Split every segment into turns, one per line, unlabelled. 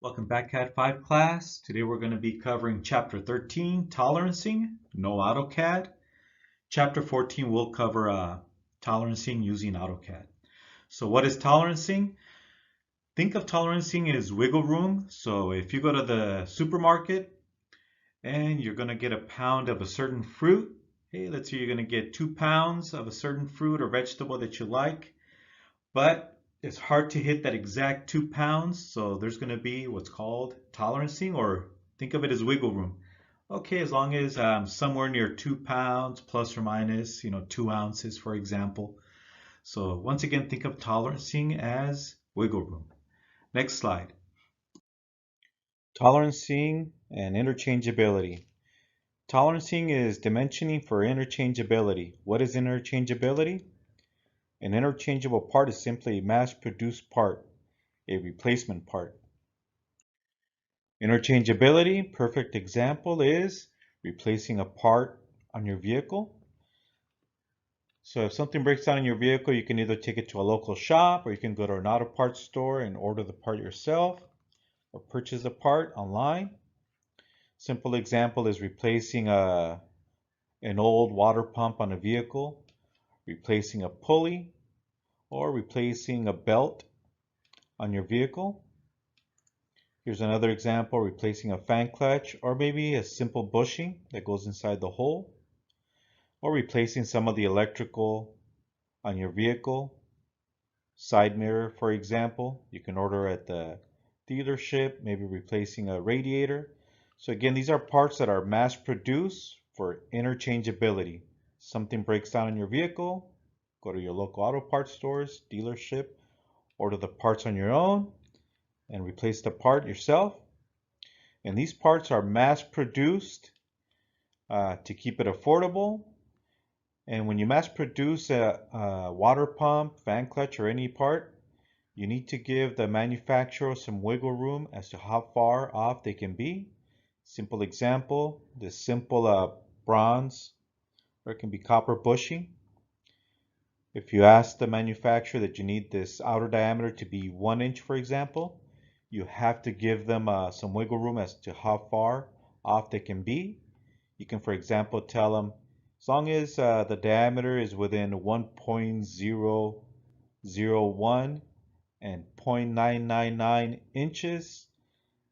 Welcome back, Cat 5 class. Today we're going to be covering Chapter 13, Tolerancing, no AutoCAD. Chapter 14 will cover tolerancing using AutoCAD. So what is tolerancing? Think of tolerancing as wiggle room. So if you go to the supermarket and you're going to get a pound of a certain fruit, hey, let's say you're going to get 2 pounds of a certain fruit or vegetable that you like, but it's hard to hit that exact 2 pounds, so there's going to be what's called tolerancing, or think of it as wiggle room. Okay, as long as somewhere near 2 pounds plus or minus, 2 ounces, for example. So once again, think of tolerancing as wiggle room. Next slide. Tolerancing and interchangeability. Tolerancing is dimensioning for interchangeability. What is interchangeability? An interchangeable part is simply a mass-produced part, a replacement part. Interchangeability, perfect example is replacing a part on your vehicle. So if something breaks down in your vehicle, you can either take it to a local shop, or you can go to an auto parts store and order the part yourself, or purchase the part online. Simple example is replacing an old water pump on a vehicle, replacing a pulley, or replacing a belt on your vehicle. Here's another example, replacing a fan clutch, or maybe a simple bushing that goes inside the hole, or replacing some of the electrical on your vehicle. Side mirror, for example, you can order at the dealership, maybe replacing a radiator. So again, these are parts that are mass produced for interchangeability. Something breaks down in your vehicle, go to your local auto parts stores, dealership, order the parts on your own, and replace the part yourself. And these parts are mass produced to keep it affordable. And when you mass produce a water pump, fan clutch, or any part, you need to give the manufacturer some wiggle room as to how far off they can be. Simple example, this simple bronze, or it can be copper bushing. If you ask the manufacturer that you need this outer diameter to be 1 inch, for example, you have to give them some wiggle room as to how far off they can be. You can, for example, tell them as long as the diameter is within 1.001 and 0.999 inches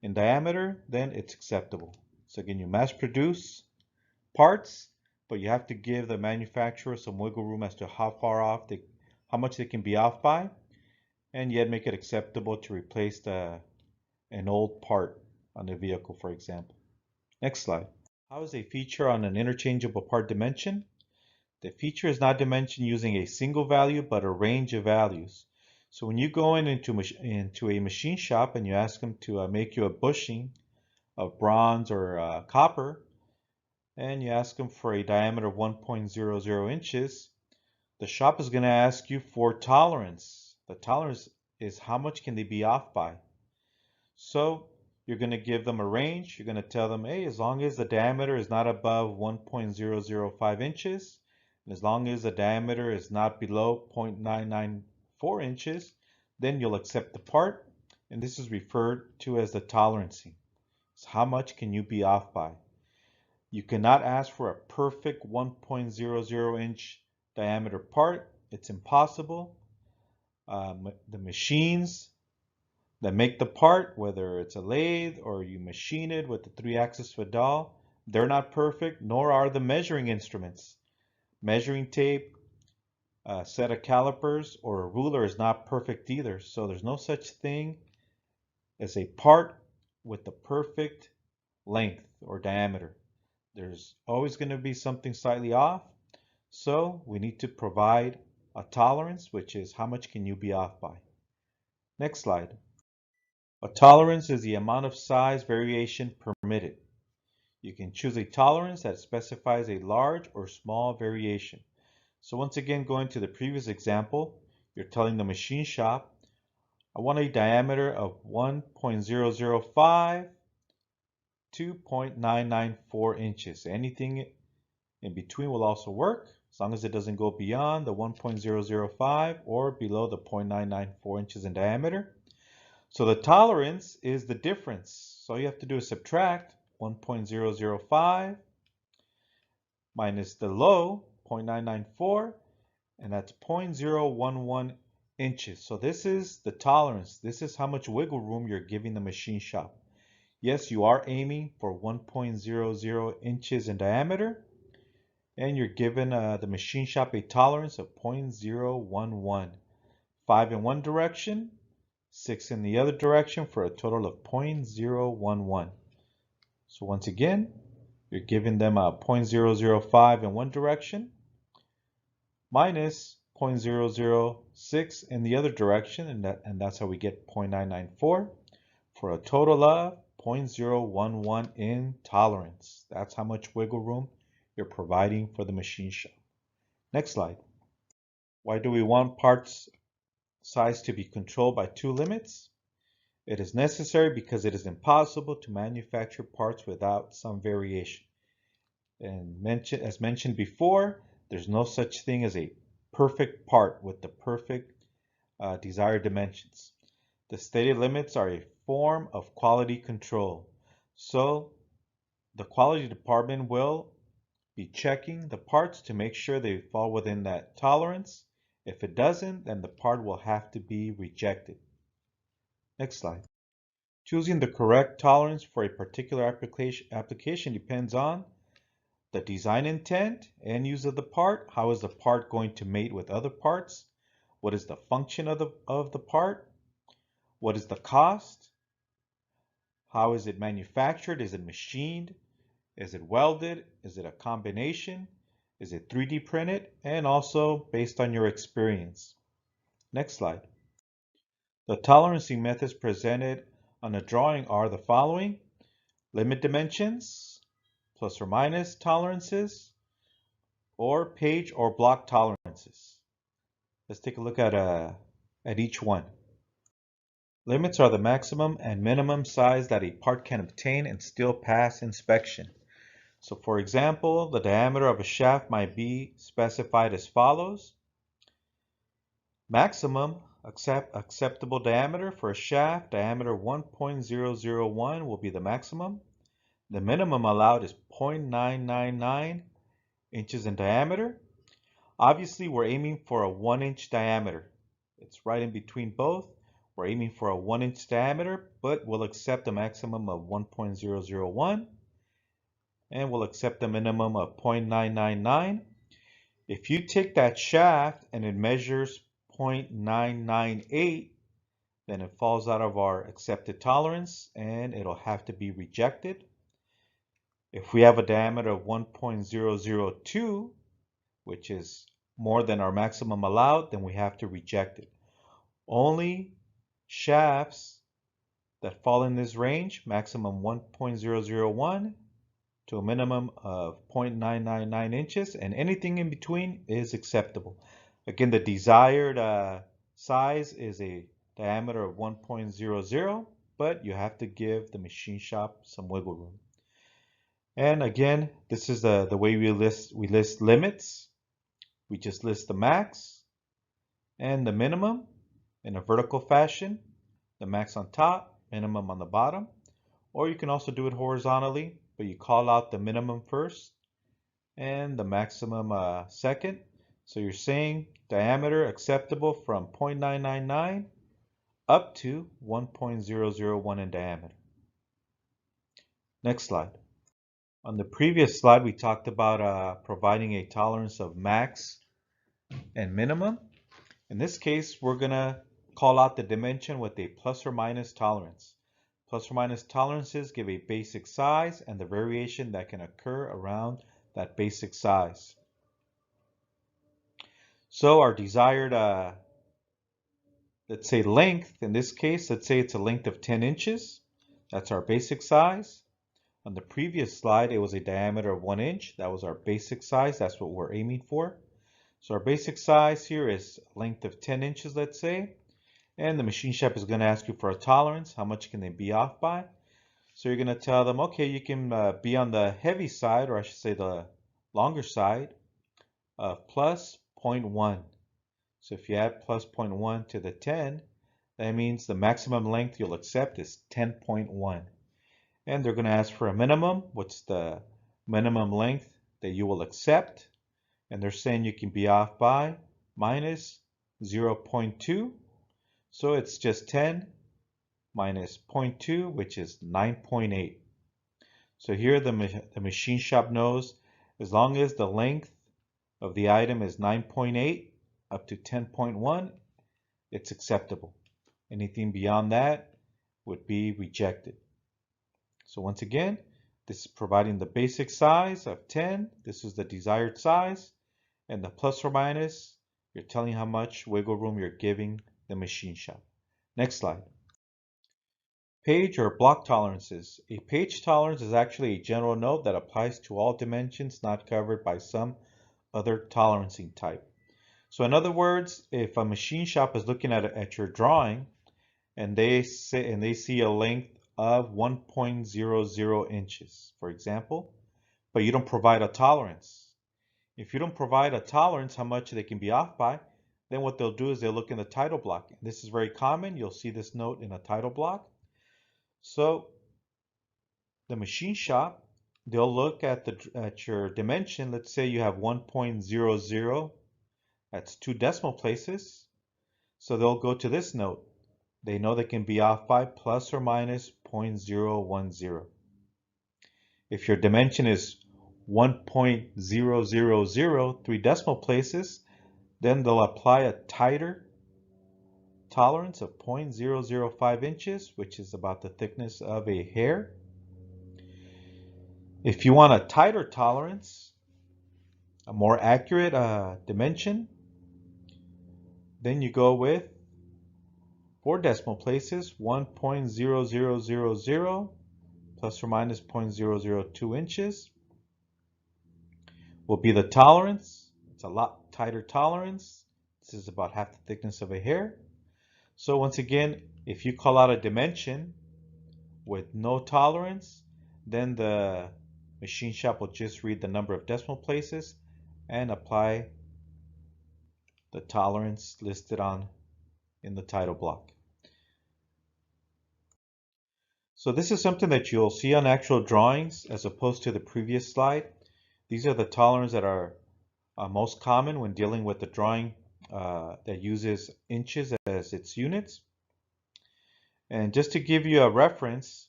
in diameter, then it's acceptable. So again, you mass produce parts, but you have to give the manufacturer some wiggle room as to how far off how much they can be off by, and yet make it acceptable to replace an old part on the vehicle, for example. Next slide. How is a feature on an interchangeable part dimension? The feature is not dimensioned using a single value, but a range of values. So when you go into a machine shop and you ask them to make you a bushing of bronze or copper, and you ask them for a diameter of 1.00 inches, the shop is going to ask you for tolerance. The tolerance is how much can they be off by. So you're going to give them a range. You're going to tell them, hey, as long as the diameter is not above 1.005 inches, and as long as the diameter is not below 0.994 inches, then you'll accept the part. And this is referred to as the tolerancing. So how much can you be off by? You cannot ask for a perfect 1.00 inch diameter part. It's impossible. The machines that make the part, whether it's a lathe or you machine it with the 3-axis Fadal, they're not perfect, nor are the measuring instruments. Measuring tape, a set of calipers, or a ruler is not perfect either. So there's no such thing as a part with the perfect length or diameter. There's always going to be something slightly off. So we need to provide a tolerance, which is how much can you be off by. Next slide. A tolerance is the amount of size variation permitted. You can choose a tolerance that specifies a large or small variation. So once again, going to the previous example, you're telling the machine shop, I want a diameter of 1.005 to 0.994 inches. Anything in between will also work, as long as it doesn't go beyond the 1.005 or below the 0.994 inches in diameter. So the tolerance is the difference. So all you have to do is subtract 1.005 minus the low, 0.994, and that's 0.011 inches. So this is the tolerance. This is how much wiggle room you're giving the machine shop. Yes, you are aiming for 1.00 inches in diameter, and you're given the machine shop a tolerance of 0.011. 5 in one direction, 6 in the other direction for a total of 0.011. So once again, you're giving them a 0.005 in one direction minus 0.006 in the other direction, and that's how we get 0.994 for a total of 0.011 in tolerance. That's how much wiggle room you're providing for the machine shop. Next slide. Why do we want parts size to be controlled by two limits? It is necessary because it is impossible to manufacture parts without some variation. And as mentioned before, there's no such thing as a perfect part with the perfect desired dimensions. The stated limits are a form of quality control. So the quality department will be checking the parts to make sure they fall within that tolerance. If it doesn't, then the part will have to be rejected. Next slide. Choosing the correct tolerance for a particular application depends on the design intent and use of the part. How is the part going to mate with other parts? What is the function of the part? What is the cost? How is it manufactured? Is it machined? Is it welded? Is it a combination? Is it 3D printed? And also based on your experience. Next slide. The tolerancing methods presented on the drawing are the following: limit dimensions, plus or minus tolerances, or page or block tolerances. Let's take a look at each one. Limits are the maximum and minimum size that a part can obtain and still pass inspection. So for example, the diameter of a shaft might be specified as follows. Maximum acceptable diameter for a shaft, diameter 1.001 will be the maximum. The minimum allowed is 0.999 inches in diameter. Obviously, we're aiming for a 1-inch diameter. It's right in between both. We're aiming for a 1-inch diameter, but we'll accept a maximum of 1.001, and we'll accept a minimum of 0.999. If you take that shaft and it measures 0.998, then it falls out of our accepted tolerance and it'll have to be rejected. If we have a diameter of 1.002, which is more than our maximum allowed, then we have to reject it. Only shafts that fall in this range, maximum 1.001 to a minimum of 0.999 inches, and anything in between is acceptable. Again, the desired size is a diameter of 1.00, but you have to give the machine shop some wiggle room. And again, this is the way we list limits. We just list the max and the minimum in a vertical fashion, the max on top, minimum on the bottom. Or you can also do it horizontally, but you call out the minimum first and the maximum second. So you're saying diameter acceptable from 0.999 up to 1.001 in diameter. Next slide. On the previous slide, we talked about providing a tolerance of max and minimum. In this case, we're going to call out the dimension with a plus or minus tolerance. Plus or minus tolerances give a basic size and the variation that can occur around that basic size. So our desired, let's say length, in this case, let's say it's a length of 10 inches. That's our basic size. On the previous slide, it was a diameter of 1 inch. That was our basic size. That's what we're aiming for. So our basic size here is a length of 10 inches, let's say. And the machine shop is going to ask you for a tolerance. How much can they be off by? So you're going to tell them, okay, you can be on the heavy side, or I should say the longer side, of plus 0.1. So if you add plus 0.1 to the 10, That means the maximum length you'll accept is 10.1. And they're going to ask for a minimum. What's the minimum length that you will accept? And they're saying you can be off by minus 0.2. So it's just 10 minus 0.2, which is 9.8. So here the machine shop knows as long as the length of the item is 9.8 up to 10.1, it's acceptable. Anything beyond that would be rejected. So once again, this is providing the basic size of 10. This is the desired size. And the plus or minus, you're telling how much wiggle room you're giving the machine shop. Next slide. Page or block tolerances. A page tolerance is actually a general note that applies to all dimensions not covered by some other tolerancing type. So in other words, if a machine shop is looking at your drawing and they see a length of 1.00 inches, for example, but you don't provide a tolerance. If you don't provide a tolerance how much they can be off by, then what they'll do is they'll look in the title block. This is very common. You'll see this note in a title block. So the machine shop, they'll look at your dimension. Let's say you have 1.00. That's 2 decimal places. So they'll go to this note. They know they can be off by plus or minus 0.010. If your dimension is 1.000, 3 decimal places, then they'll apply a tighter tolerance of 0.005 inches, which is about the thickness of a hair. If you want a tighter tolerance, a more accurate dimension, then you go with 4 decimal places, 1.0000 plus or minus 0.002 inches will be the tolerance. It's a lot tighter tolerance. This is about half the thickness of a hair. So once again, if you call out a dimension with no tolerance, then the machine shop will just read the number of decimal places and apply the tolerance listed in the title block. So this is something that you'll see on actual drawings as opposed to the previous slide. These are the tolerances that are most common when dealing with the drawing that uses inches as its units. And just to give you a reference,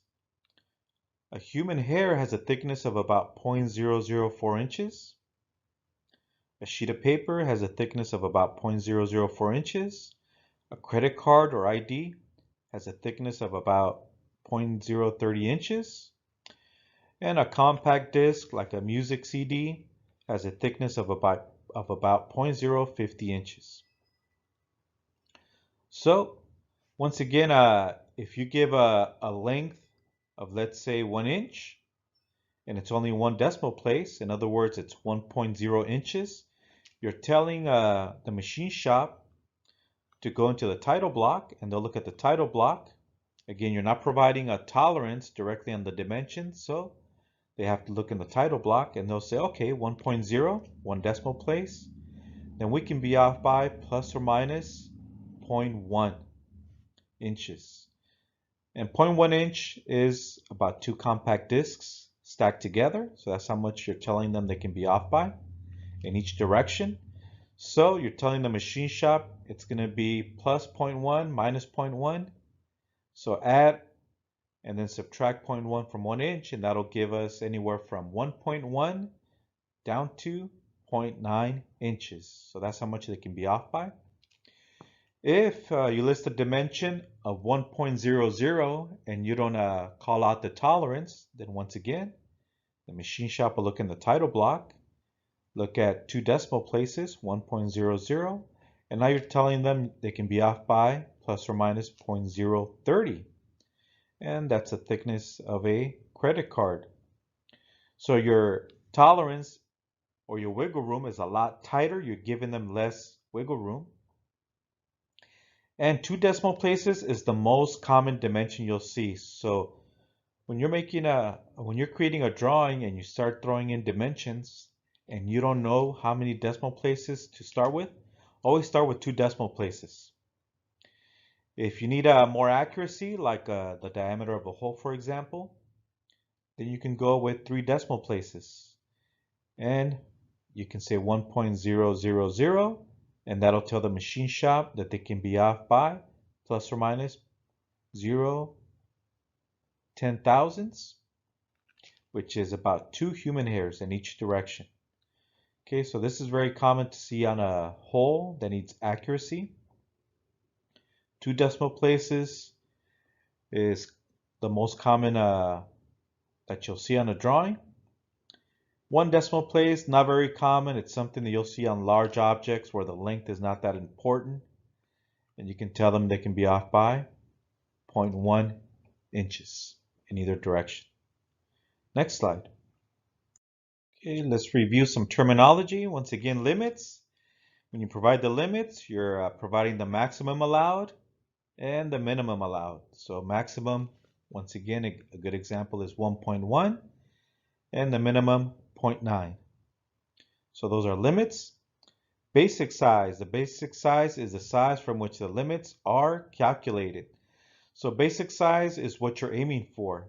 a human hair has a thickness of about 0.004 inches. A sheet of paper has a thickness of about 0.004 inches. A credit card or ID has a thickness of about 0.030 inches. And a compact disc, like a music CD, has a thickness of about 0.050 inches. So once again, if you give a length of, let's say, 1 inch, and it's only 1 decimal place, in other words, it's 1.0 inches, you're telling the machine shop to go into the title block, and they'll look at the title block. Again, you're not providing a tolerance directly on the dimension, so they have to look in the title block, and they'll say, okay, 1.0, 1 decimal place, then we can be off by plus or minus 0.1 inches. And 0.1 inch is about 2 compact discs stacked together. So that's how much you're telling them they can be off by in each direction. So you're telling the machine shop it's going to be plus 0.1 minus 0.1. So add and then subtract 0.1 from 1 inch, and that'll give us anywhere from 1.1 down to 0.9 inches. So that's how much they can be off by. If you list a dimension of 1.00 and you don't call out the tolerance, then once again, the machine shop will look in the title block, look at 2 decimal places, 1.00, and now you're telling them they can be off by plus or minus 0.030. And that's the thickness of a credit card. So your tolerance or your wiggle room is a lot tighter. You're giving them less wiggle room. And 2 decimal places is the most common dimension you'll see. So when you're creating a drawing and you start throwing in dimensions and you don't know how many decimal places to start with, always start with 2 decimal places. If you need more accuracy, like the diameter of a hole, for example, then you can go with 3 decimal places. And you can say 1.000, and that'll tell the machine shop that they can be off by plus or minus 0.10 which is about 2 human hairs in each direction. Okay, so this is very common to see on a hole that needs accuracy. 2 decimal places is the most common that you'll see on a drawing. 1 decimal place, not very common. It's something that you'll see on large objects where the length is not that important. And you can tell them they can be off by 0.1 inches in either direction. Next slide. Okay, let's review some terminology. Once again, limits. When you provide the limits, you're providing the maximum allowed and the minimum allowed. So maximum, once again, a good example is 1.1 and the minimum 0.9. So those are limits. Basic size. The basic size is the size from which the limits are calculated. So basic size is what you're aiming for.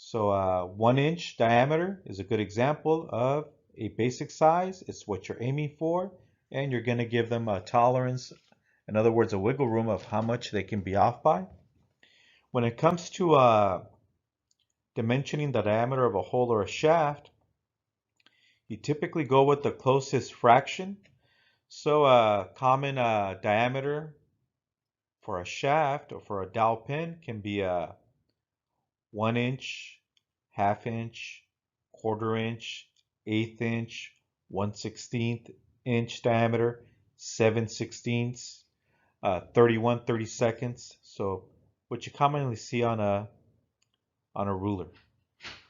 So 1 inch diameter is a good example of a basic size. It's what you're aiming for, and you're going to give them a tolerance, in other words, a wiggle room of how much they can be off by. When it comes to dimensioning the diameter of a hole or a shaft, you typically go with the closest fraction. So a common diameter for a shaft or for a dowel pin can be a 1 inch, half inch, quarter inch, eighth inch, 1/16 inch diameter, 7/16, 31 32nds. So what you commonly see on a ruler.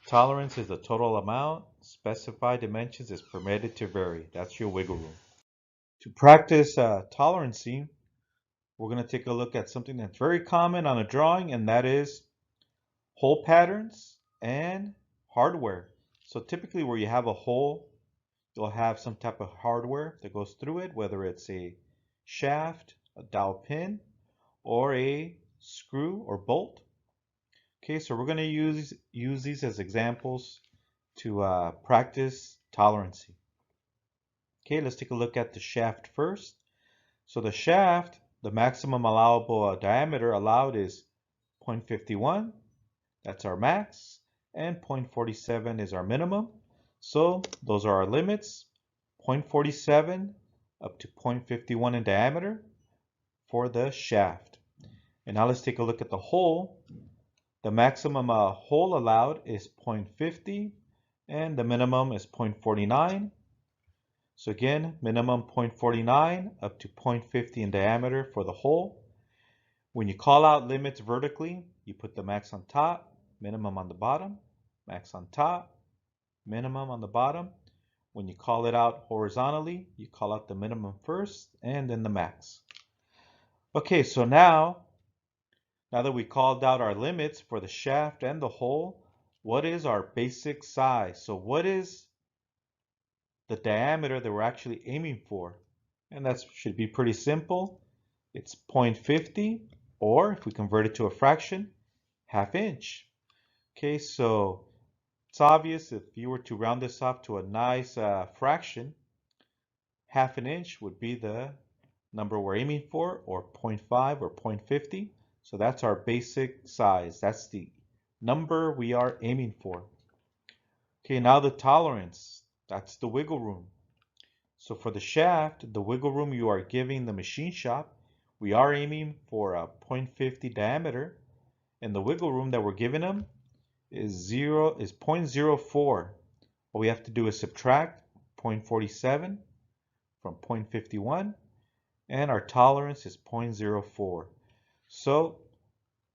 Tolerance is the total amount. Specified dimensions is permitted to vary. That's your wiggle room. To practice tolerancing, we're going to take a look at something that's very common on a drawing, and that is hole patterns and hardware. So typically where you have a hole, you'll have some type of hardware that goes through it, whether it's a shaft, a dowel pin, or a screw or bolt. Okay, so we're going to use these as examples to practice tolerancing. Okay, let's take a look at the shaft first. So the shaft, the maximum allowable diameter allowed is 0.51. That's our max. And 0.47 is our minimum. So those are our limits. 0.47 up to 0.51 in diameter for the shaft. And now let's take a look at the hole. The maximum hole allowed is 0.50 and the minimum is 0.49. So again, minimum 0.49 up to 0.50 in diameter for the hole. When you call out limits vertically, you put the max on top, minimum on the bottom, max on top, minimum on the bottom. When you call it out horizontally, you call out the minimum first and then the max. Okay, so now that we called out our limits for the shaft and the hole, what is our basic size? So what is the diameter that we're actually aiming for? And that should be pretty simple. It's 0.50, or if we convert it to a fraction, half inch. Okay, so it's obvious if you were to round this off to a nice fraction, half an inch would be the number we're aiming for, or 0.5 or 0.50. So that's our basic size. That's the number we are aiming for. Okay, now the tolerance. That's the wiggle room. So for the shaft, the wiggle room you are giving the machine shop, we are aiming for a 0.50 diameter, and the wiggle room that we're giving them is 0.04. All we have to do is subtract 0.47 from 0.51, and our tolerance is 0.04. So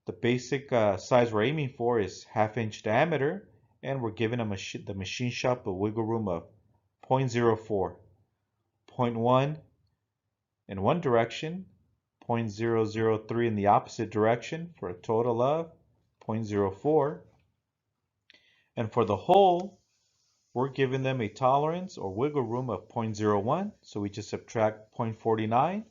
the basic size we're aiming for is half inch diameter, and we're giving the machine shop a wiggle room of 0.04. 0.1 in one direction, 0.003 in the opposite direction for a total of 0.04. And for the hole, we're giving them a tolerance or wiggle room of 0.01. So we just subtract 0.49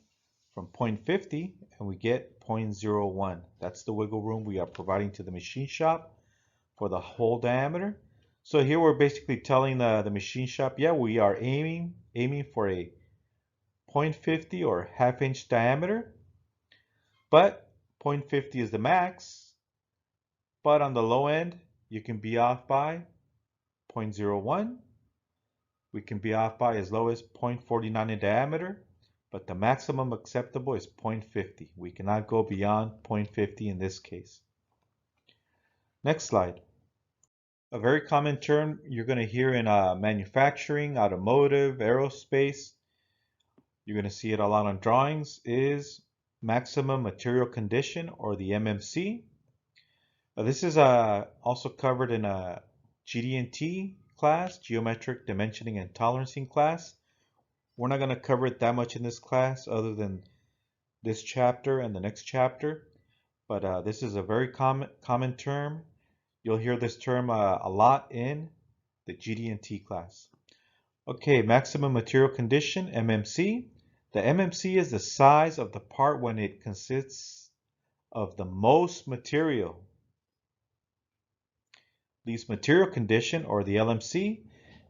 from 0.50 and we get 0.01. That's the wiggle room we are providing to the machine shop for the hole diameter. So here we're basically telling the machine shop, yeah, we are aiming for a 0.50 or half-inch diameter, but 0.50 is the max. But on the low end, you can be off by 0.01. We can be off by as low as 0.49 in diameter, but the maximum acceptable is 0.50. We cannot go beyond 0.50 in this case. Next slide. A very common term you're going to hear in manufacturing, automotive, aerospace, you're going to see it a lot on drawings, is maximum material condition, or the MMC. This is also covered in a GD&T class, Geometric Dimensioning and Tolerancing class. We're not going to cover it that much in this class other than this chapter and the next chapter, but this is a very common term. You'll hear this term a lot in the GD&T class. Okay, maximum material condition, MMC. The MMC is the size of the part when it consists of the most material. Least material condition, or the LMC.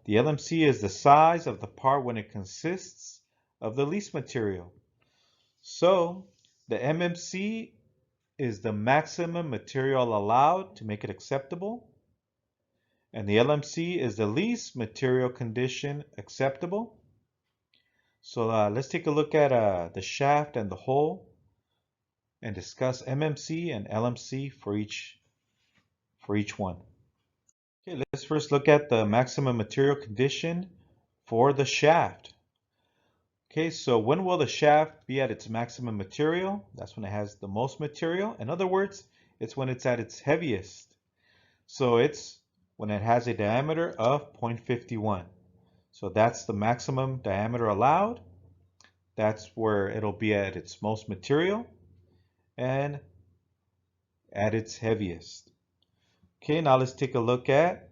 The LMC is the size of the part when it consists of the least material. So the MMC is the maximum material allowed to make it acceptable, and the LMC is the least material condition acceptable. So let's take a look at the shaft and the hole and discuss MMC and LMC for each one. Okay, let's first look at the maximum material condition for the shaft. Okay, so when will the shaft be at its maximum material? That's when it has the most material. In other words, it's when it's at its heaviest. So it's when it has a diameter of 0.51. So that's the maximum diameter allowed. That's where it'll be at its most material and at its heaviest. Okay, now let's take a look at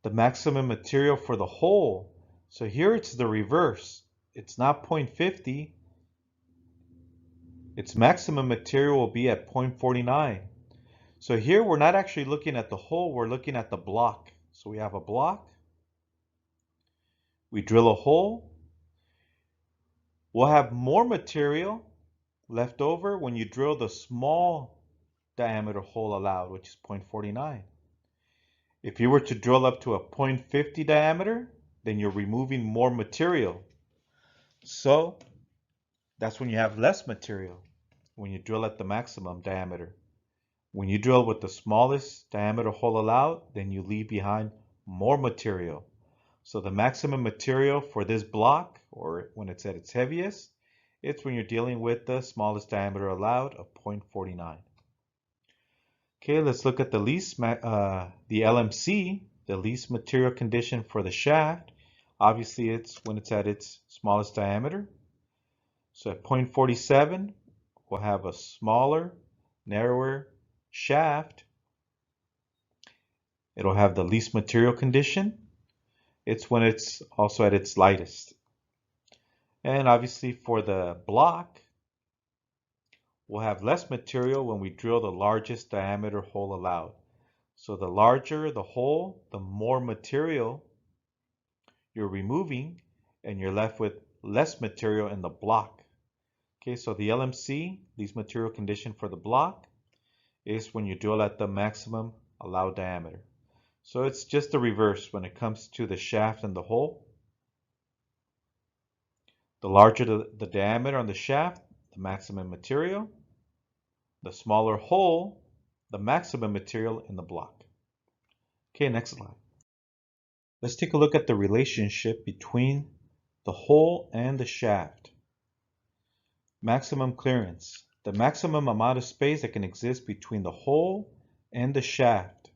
the maximum material for the hole. So here it's the reverse. It's not 0.50. Its maximum material will be at 0.49. So here we're not actually looking at the hole, we're looking at the block. So we have a block. We drill a hole. We'll have more material left over when you drill the small diameter hole allowed, which is 0.49. If you were to drill up to a 0.50 diameter, then you're removing more material. So that's when you have less material, when you drill at the maximum diameter. When you drill with the smallest diameter hole allowed, then you leave behind more material. So the maximum material for this block, or when it's at its heaviest, it's when you're dealing with the smallest diameter allowed of 0.49. Okay, let's look at the LMC, the least material condition for the shaft. Obviously, it's when it's at its smallest diameter. So at 0.47, we'll have a smaller, narrower shaft. It'll have the least material condition. It's when it's also at its lightest. And obviously for the block, we'll have less material when we drill the largest diameter hole allowed. So the larger the hole, the more material you're removing, and you're left with less material in the block. Okay, so the LMC, least material condition for the block, is when you drill at the maximum allowed diameter. So it's just the reverse when it comes to the shaft and the hole. The larger the diameter on the shaft, the maximum material. The smaller hole, the maximum material in the block. Okay, next slide. Let's take a look at the relationship between the hole and the shaft. Maximum clearance. The maximum amount of space that can exist between the hole and the shaft.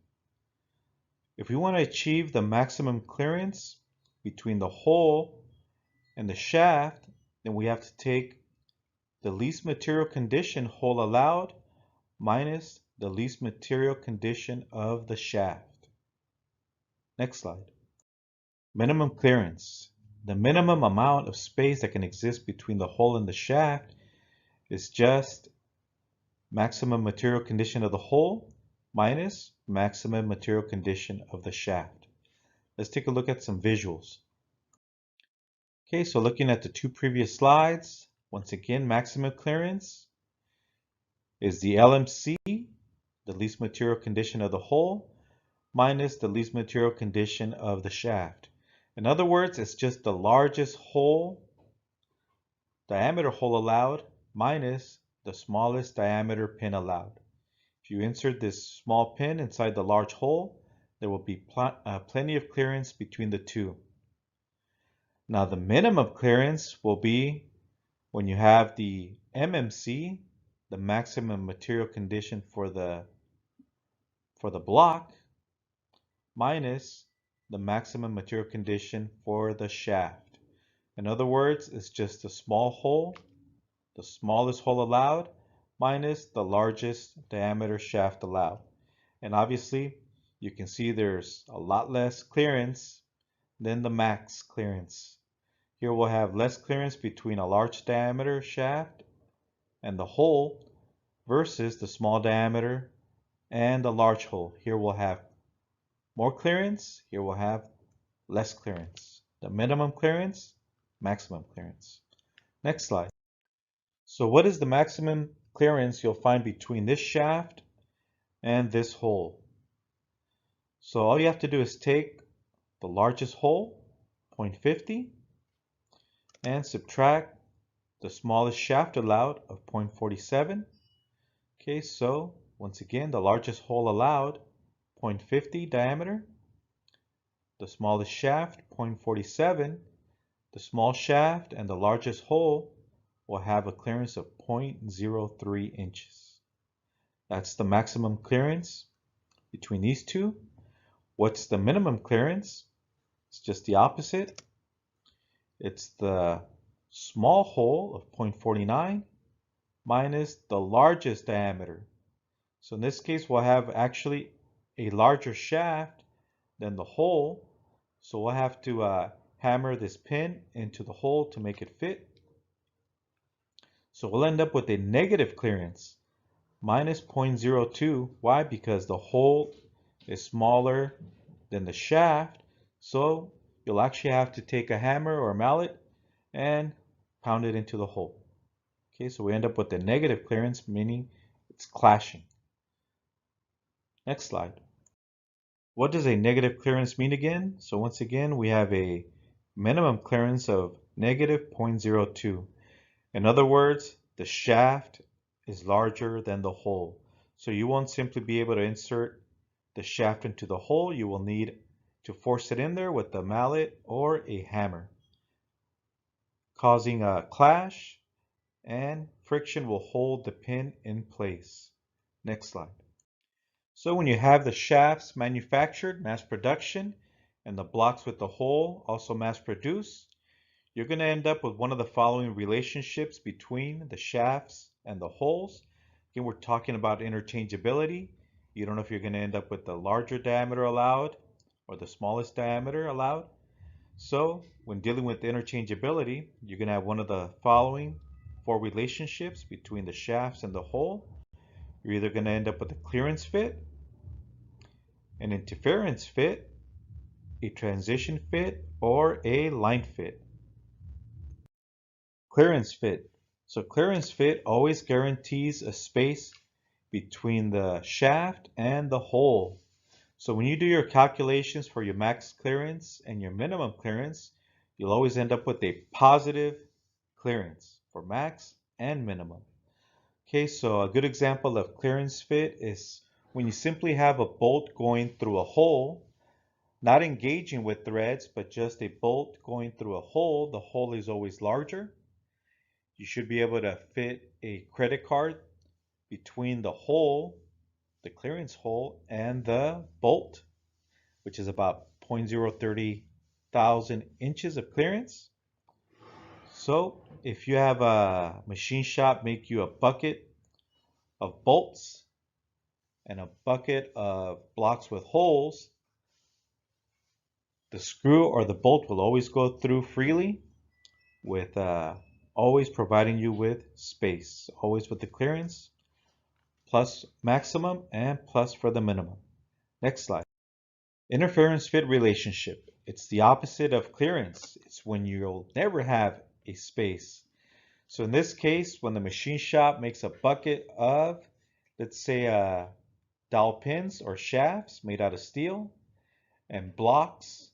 If we want to achieve the maximum clearance between the hole and the shaft, then we have to take the least material condition hole allowed minus the least material condition of the shaft. Next slide. Minimum clearance. The minimum amount of space that can exist between the hole and the shaft is just maximum material condition of the hole minus maximum material condition of the shaft. Let's take a look at some visuals. Okay, so looking at the two previous slides, once again, maximum clearance is the LMC, the least material condition of the hole, minus the least material condition of the shaft. In other words, it's just the largest diameter hole allowed minus the smallest diameter pin allowed. If you insert this small pin inside the large hole, there will be plenty of clearance between the two. Now the minimum clearance will be when you have the MMC, the maximum material condition for the block, minus the maximum material condition for the shaft. In other words, it's just a small hole, the smallest hole allowed, minus the largest diameter shaft allowed. And obviously, you can see there's a lot less clearance than the max clearance. Here we'll have less clearance between a large diameter shaft and the hole versus the small diameter and the large hole. Here we'll have more clearance, here we'll have less clearance. The minimum clearance, maximum clearance. Next slide. So what is the maximum clearance you'll find between this shaft and this hole? So all you have to do is take the largest hole, 0.50, and subtract the smallest shaft allowed of 0.47. Okay, so once again, the largest hole allowed, 0.50 diameter, the smallest shaft, 0.47, the small shaft and the largest hole will have a clearance of 0.03 inches. That's the maximum clearance between these two. What's the minimum clearance? It's just the opposite. It's the small hole of 0.49 minus the largest diameter. So in this case, we'll have actually a larger shaft than the hole. So we'll have to hammer this pin into the hole to make it fit. So we'll end up with a negative clearance, minus 0.02. Why? Because the hole is smaller than the shaft. So you'll actually have to take a hammer or a mallet and pound it into the hole. Okay, so we end up with a negative clearance, meaning it's clashing. Next slide. What does a negative clearance mean again? So once again, we have a minimum clearance of negative 0.02. In other words, the shaft is larger than the hole. So you won't simply be able to insert the shaft into the hole. You will need to force it in there with a mallet or a hammer, causing a clash, and friction will hold the pin in place. Next slide. So when you have the shafts manufactured, mass production, and the blocks with the hole also mass produced, you're going to end up with one of the following relationships between the shafts and the holes. Again, we're talking about interchangeability. You don't know if you're going to end up with the larger diameter allowed or the smallest diameter allowed. So when dealing with interchangeability, you're going to have one of the following four relationships between the shafts and the hole. You're either going to end up with a clearance fit, an interference fit, a transition fit, or a line fit. Clearance fit. So clearance fit always guarantees a space between the shaft and the hole. So when you do your calculations for your max clearance and your minimum clearance, you'll always end up with a positive clearance for max and minimum. Okay, so a good example of clearance fit is when you simply have a bolt going through a hole, not engaging with threads, but just a bolt going through a hole. The hole is always larger. You should be able to fit a credit card between the hole, the clearance hole, and the bolt, which is about 0.030 thousand inches of clearance. So if you have a machine shop make you a bucket of bolts and a bucket of blocks with holes, the screw or the bolt will always go through freely with always providing you with space, always with the clearance, plus maximum and plus for the minimum. Next slide. Interference fit relationship. It's the opposite of clearance. It's when you'll never have a space. So in this case, when the machine shop makes a bucket of, let's say, dowel pins or shafts made out of steel and blocks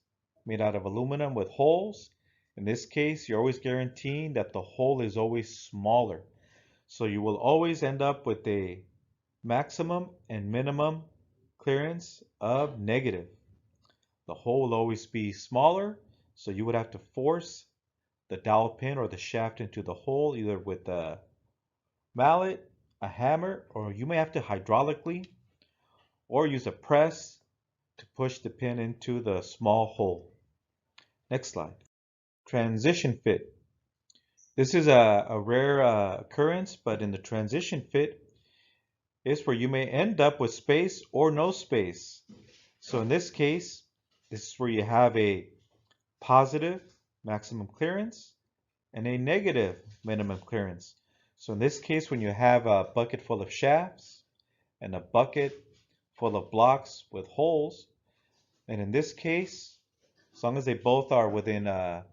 made out of aluminum with holes, in this case, you're always guaranteeing that the hole is always smaller. So you will always end up with a maximum and minimum clearance of negative. The hole will always be smaller, so you would have to force the dowel pin or the shaft into the hole either with a mallet, a hammer, or you may have to hydraulically or use a press to push the pin into the small hole. Next slide. Transition fit. This is a rare occurrence, but in the transition fit is where you may end up with space or no space. So in this case, this is where you have a positive maximum clearance and a negative minimum clearance. So in this case, when you have a bucket full of shafts and a bucket full of blocks with holes, and in this case, as long as they both are within the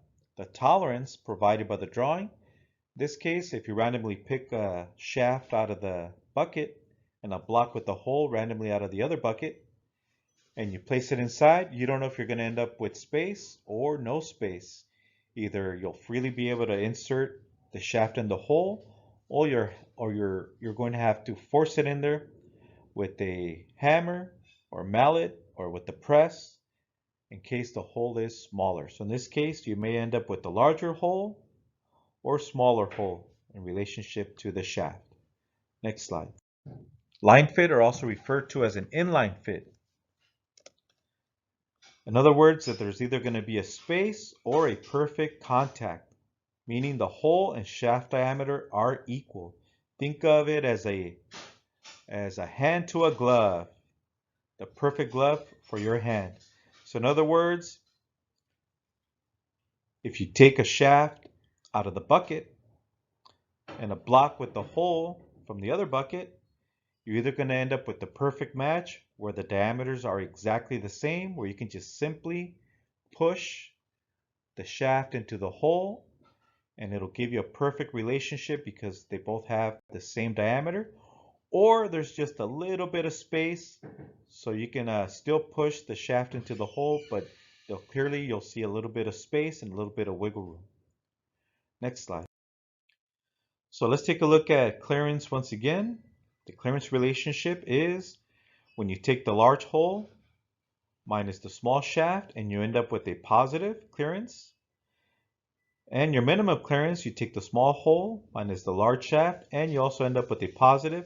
tolerance provided by the drawing, in this case, if you randomly pick a shaft out of the bucket and a block with the hole randomly out of the other bucket, and you place it inside, you don't know if you're going to end up with space or no space. Either you'll freely be able to insert the shaft in the hole, or you're going to have to force it in there with a hammer or mallet or with the press in case the hole is smaller. So in this case, you may end up with a larger hole or smaller hole in relationship to the shaft. Next slide. Line fit are also referred to as an inline fit. In other words, that there's either going to be a space or a perfect contact, meaning the hole and shaft diameter are equal. Think of it as a hand to a glove, the perfect glove for your hand. So in other words, if you take a shaft out of the bucket and a block with the hole from the other bucket, you're either going to end up with the perfect match where the diameters are exactly the same, where you can just simply push the shaft into the hole and it'll give you a perfect relationship because they both have the same diameter, or there's just a little bit of space so you can still push the shaft into the hole, but clearly you'll see a little bit of space and a little bit of wiggle room. Next slide. So let's take a look at clearance once again. The clearance relationship is when you take the large hole minus the small shaft and you end up with a positive clearance. And your minimum clearance, you take the small hole minus the large shaft and you also end up with a positive.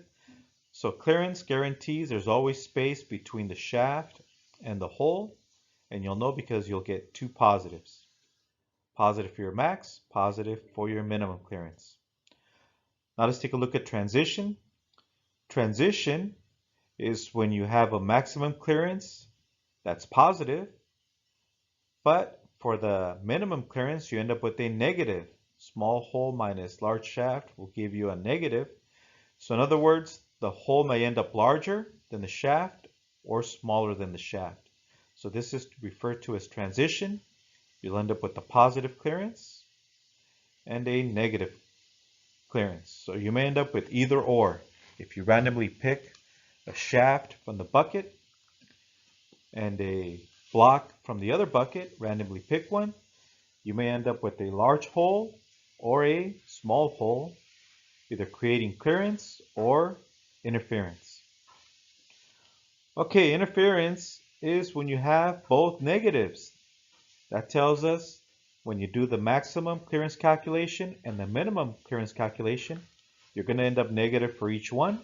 So clearance guarantees there's always space between the shaft and the hole, and you'll know because you'll get two positives. Positive for your max, positive for your minimum clearance. Now let's take a look at transition. Transition is when you have a maximum clearance that's positive, but for the minimum clearance you end up with a negative. Small hole minus large shaft will give you a negative. So in other words, the hole may end up larger than the shaft or smaller than the shaft. So this is referred to as transition. You'll end up with a positive clearance and a negative clearance. So you may end up with either or. If you randomly pick a shaft from the bucket and a block from the other bucket, randomly pick one, you may end up with a large hole or a small hole, either creating clearance or interference. Okay, interference is when you have both negatives. That tells us when you do the maximum clearance calculation and the minimum clearance calculation, you're going to end up negative for each one.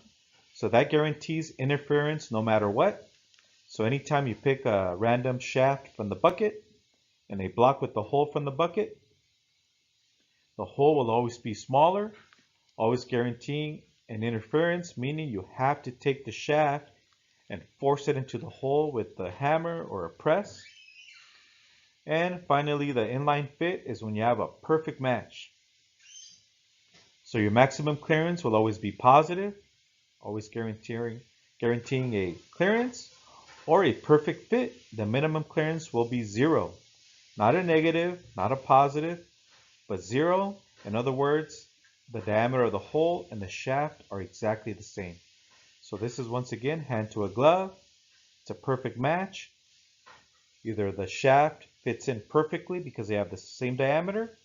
So that guarantees interference no matter what. So anytime you pick a random shaft from the bucket and a block with the hole from the bucket, the hole will always be smaller, always guaranteeing an interference, meaning you have to take the shaft and force it into the hole with a hammer or a press. And finally, the inline fit is when you have a perfect match. So your maximum clearance will always be positive, always guaranteeing a clearance, or a perfect fit. The minimum clearance will be 0. Not a negative, not a positive, but 0. In other words, the diameter of the hole and the shaft are exactly the same. So this is once again hand to a glove. It's a perfect match. Either the shaft fits in perfectly because they have the same diameter,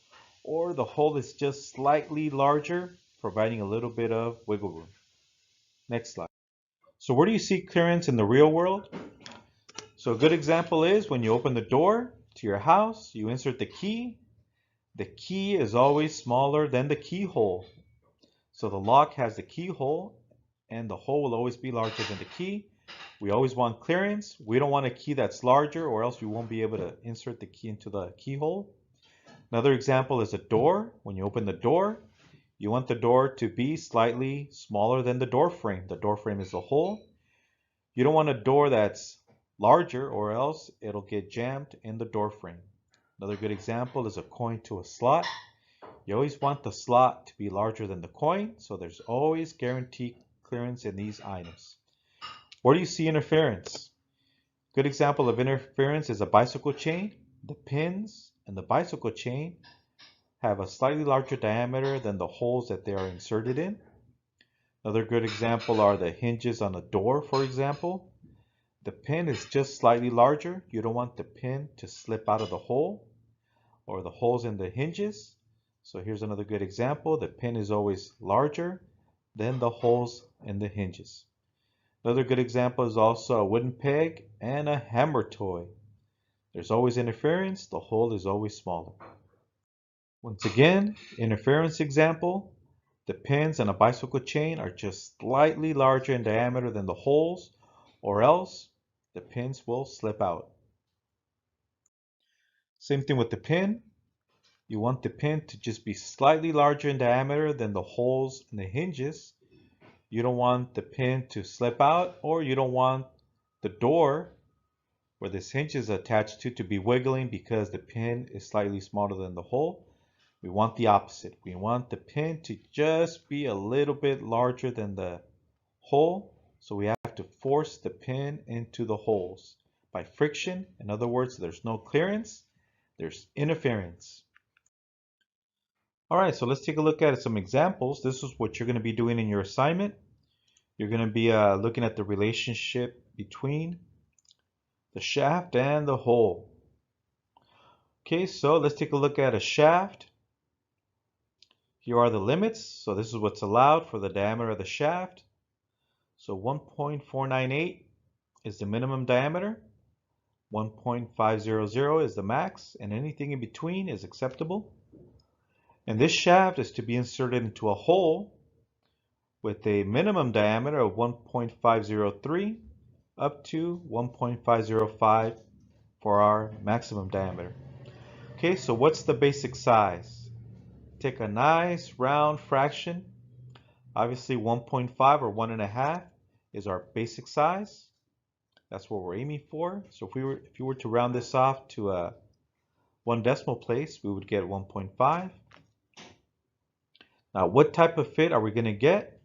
or the hole is just slightly larger, providing a little bit of wiggle room. Next slide. So where do you see clearance in the real world? So a good example is when you open the door to your house, you insert the key. The key is always smaller than the keyhole. So the lock has the keyhole and the hole will always be larger than the key. We always want clearance. We don't want a key that's larger or else we won't be able to insert the key into the keyhole. Another example is a door. When you open the door, you want the door to be slightly smaller than the door frame. The door frame is the hole. You don't want a door that's larger or else it'll get jammed in the door frame. Another good example is a coin to a slot. You always want the slot to be larger than the coin, so there's always guaranteed clearance in these items. Where do you see interference? Good example of interference is a bicycle chain. The pins and the bicycle chain have a slightly larger diameter than the holes that they are inserted in. Another good example are the hinges on a door, for example. The pin is just slightly larger. You don't want the pin to slip out of the hole or the holes in the hinges. So here's another good example. The pin is always larger than the holes in the hinges. Another good example is also a wooden peg and a hammer toy. There's always interference. The hole is always smaller. Once again, interference example. The pins on a bicycle chain are just slightly larger in diameter than the holes, or else the pins will slip out. Same thing with the pin. You want the pin to just be slightly larger in diameter than the holes in the hinges. You don't want the pin to slip out, or you don't want the door where this hinge is attached to be wiggling because the pin is slightly smaller than the hole. We want the opposite. We want the pin to just be a little bit larger than the hole. So we have to force the pin into the holes by friction. In other words, there's no clearance, there's interference. All right, so let's take a look at some examples. This is what you're going to be doing in your assignment. You're going to be looking at the relationship between the shaft and the hole. Okay, so let's take a look at a shaft. Here are the limits. So this is what's allowed for the diameter of the shaft. So 1.498 is the minimum diameter. 1.500 is the max, and anything in between is acceptable. And this shaft is to be inserted into a hole with a minimum diameter of 1.503 up to 1.505 for our maximum diameter. Okay, so what's the basic size? Take a nice round fraction. Obviously 1.5 or 1.5 is our basic size. That's what we're aiming for. So if you were to round this off to 1 decimal place, we would get 1.5. Now, what type of fit are we going to get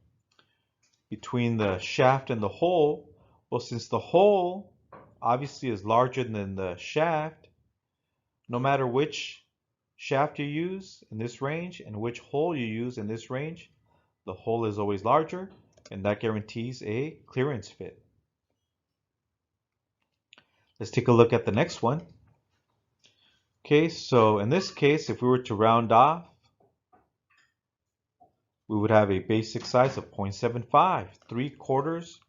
between the shaft and the hole? Well, since the hole obviously is larger than the shaft, no matter which shaft you use in this range and which hole you use in this range, the hole is always larger, and that guarantees a clearance fit. Let's take a look at the next one. Okay, so in this case, if we were to round off, we would have a basic size of 0.75, 3/4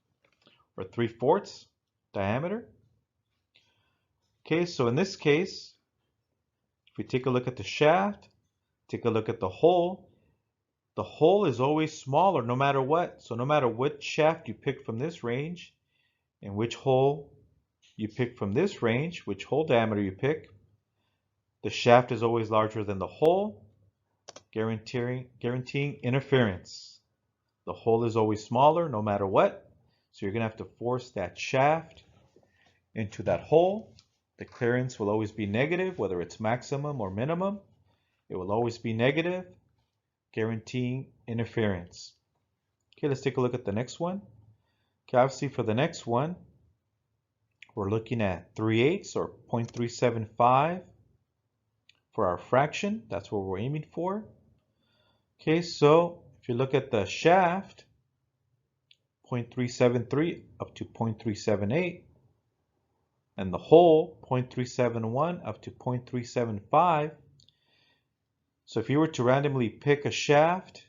or 3/4 diameter. Okay, so in this case, if we take a look at the shaft, take a look at the hole is always smaller no matter what. So no matter what shaft you pick from this range and which hole you pick from this range, which hole diameter you pick, the shaft is always larger than the hole, guaranteeing interference. The hole is always smaller no matter what, so you're going to have to force that shaft into that hole. The clearance will always be negative, whether it's maximum or minimum. It will always be negative, guaranteeing interference. Okay, let's take a look at the next one. Okay, obviously for the next one, we're looking at 3/8 or 0.375 for our fraction. That's what we're aiming for. Okay, so if you look at the shaft, 0.373 up to 0.378, and the hole, 0.371 up to 0.375. So if you were to randomly pick a shaft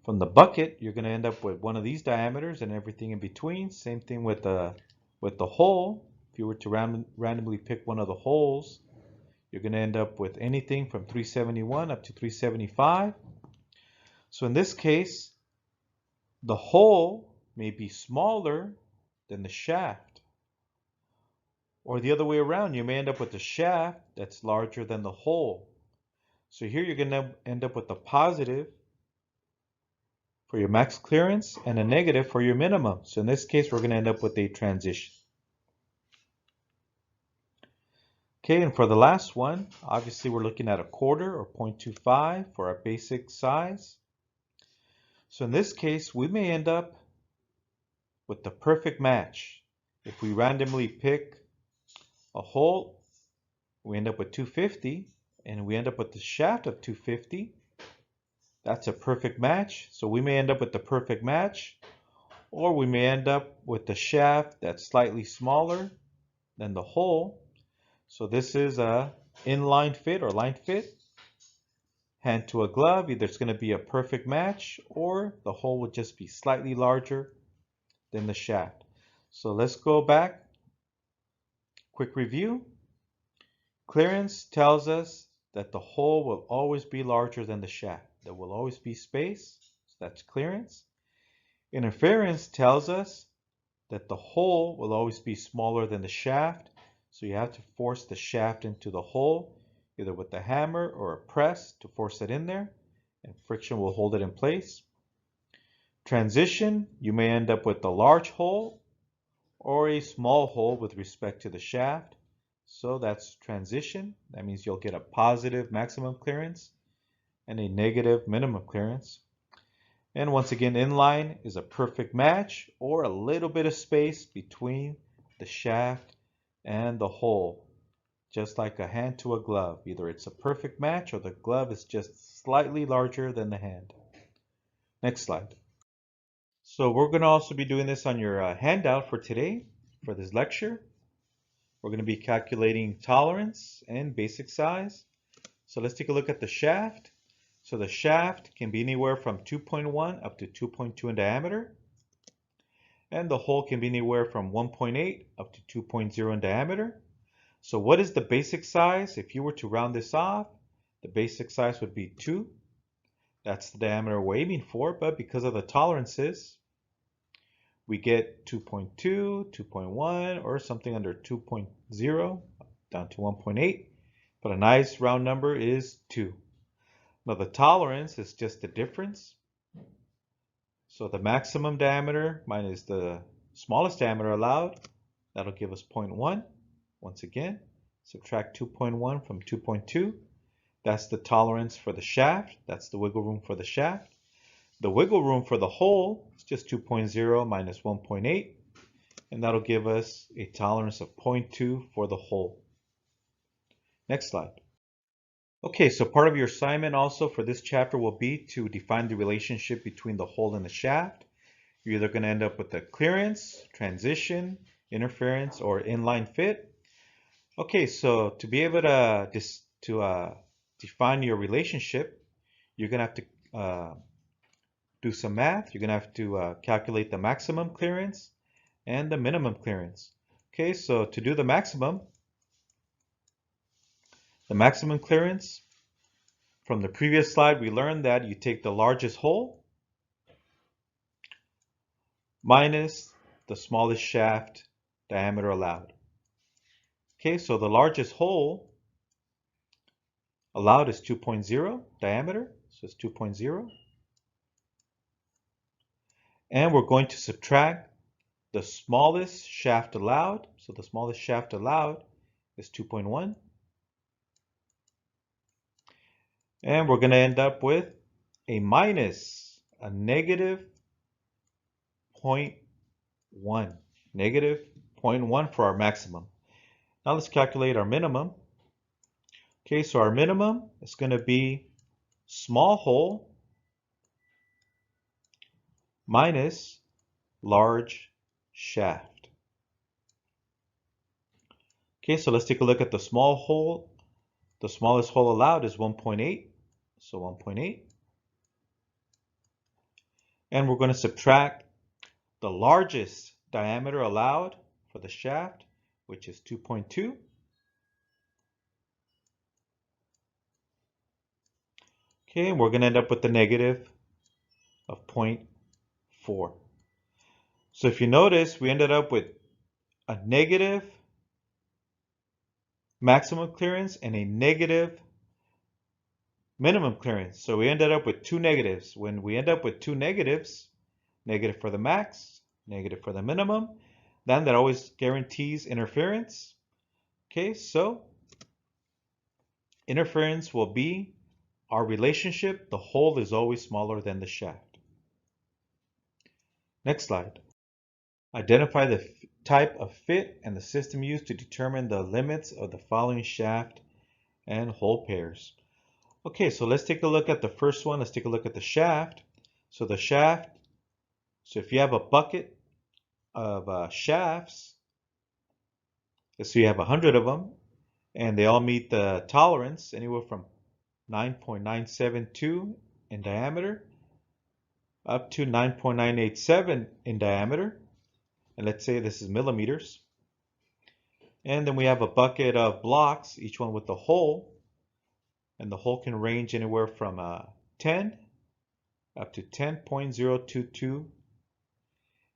from the bucket, you're going to end up with one of these diameters and everything in between. Same thing with the hole. If you were to randomly pick one of the holes, you're going to end up with anything from 371 up to 375. So in this case, the hole may be smaller than the shaft. Or the other way around, you may end up with a shaft that's larger than the hole. So here you're going to end up with a positive for your max clearance and a negative for your minimum. So in this case, we're going to end up with a transition. Okay, and for the last one, obviously we're looking at 1/4 or 0.25 for our basic size. So in this case, we may end up with the perfect match. If we randomly pick a hole, we end up with 250, and we end up with the shaft of 250. That's a perfect match. So we may end up with the perfect match, or we may end up with the shaft that's slightly smaller than the hole. So this is a inline fit or line fit. Hand to a glove, either it's going to be a perfect match or the hole would just be slightly larger than the shaft. So let's go back. Quick review. Clearance tells us that the hole will always be larger than the shaft. There will always be space, so that's clearance. Interference tells us that the hole will always be smaller than the shaft, so you have to force the shaft into the hole, either with a hammer or a press to force it in there, and friction will hold it in place. Transition, you may end up with a large hole or a small hole with respect to the shaft. So that's transition. That means you'll get a positive maximum clearance and a negative minimum clearance. And once again, inline is a perfect match or a little bit of space between the shaft and the hole, just like a hand to a glove. Either it's a perfect match or the glove is just slightly larger than the hand. Next slide. So we're going to also be doing this on your handout for today, for this lecture. We're going to be calculating tolerance and basic size. So let's take a look at the shaft. So the shaft can be anywhere from 2.1 up to 2.2 in diameter. And the hole can be anywhere from 1.8 up to 2.0 in diameter. So what is the basic size? If you were to round this off, the basic size would be 2. That's the diameter we're aiming for, but because of the tolerances, we get 2.2, 2.1, or something under 2.0, down to 1.8. But a nice round number is 2. Now the tolerance is just the difference. So the maximum diameter minus the smallest diameter allowed, that'll give us 0.1. Once again, subtract 2.1 from 2.2. That's the tolerance for the shaft. That's the wiggle room for the shaft. The wiggle room for the hole is just 2.0 minus 1.8, and that'll give us a tolerance of 0.2 for the hole. Next slide. Okay, so part of your assignment also for this chapter will be to define the relationship between the hole and the shaft. You're either going to end up with the clearance, transition, interference, or inline fit. Okay, so to be able to define your relationship, you're going to have to do some math. You're going to have to calculate the maximum clearance and the minimum clearance. Okay, so to do the maximum clearance, from the previous slide, we learned that you take the largest hole minus the smallest shaft diameter allowed. Okay, so the largest hole allowed is 2.0 diameter, so it's 2.0. And we're going to subtract the smallest shaft allowed. So the smallest shaft allowed is 2.1. And we're going to end up with a minus, a negative 0.1. Negative 0.1 for our maximum. Now let's calculate our minimum. Okay, so our minimum is going to be small hole minus large shaft. Okay, so let's take a look at the small hole. The smallest hole allowed is 1.8, so 1.8. And we're going to subtract the largest diameter allowed for the shaft, which is 2.2. Okay, and we're going to end up with the negative of 0.4. So if you notice, we ended up with a negative maximum clearance and a negative minimum clearance. So we ended up with two negatives. When we end up with two negatives, negative for the max, negative for the minimum, then that always guarantees interference. Okay, so interference will be our relationship. The hole is always smaller than the shaft. Next slide. Identify the type of fit and the system used to determine the limits of the following shaft and hole pairs. Okay, so let's take a look at the first one. Let's take a look at the shaft. So the shaft, so if you have a bucket of shafts, so you have 100 of them, and they all meet the tolerance anywhere from 9.972 in diameter up to 9.987 in diameter. And let's say this is millimeters. And then we have a bucket of blocks, each one with a hole. And the hole can range anywhere from 10 up to 10.022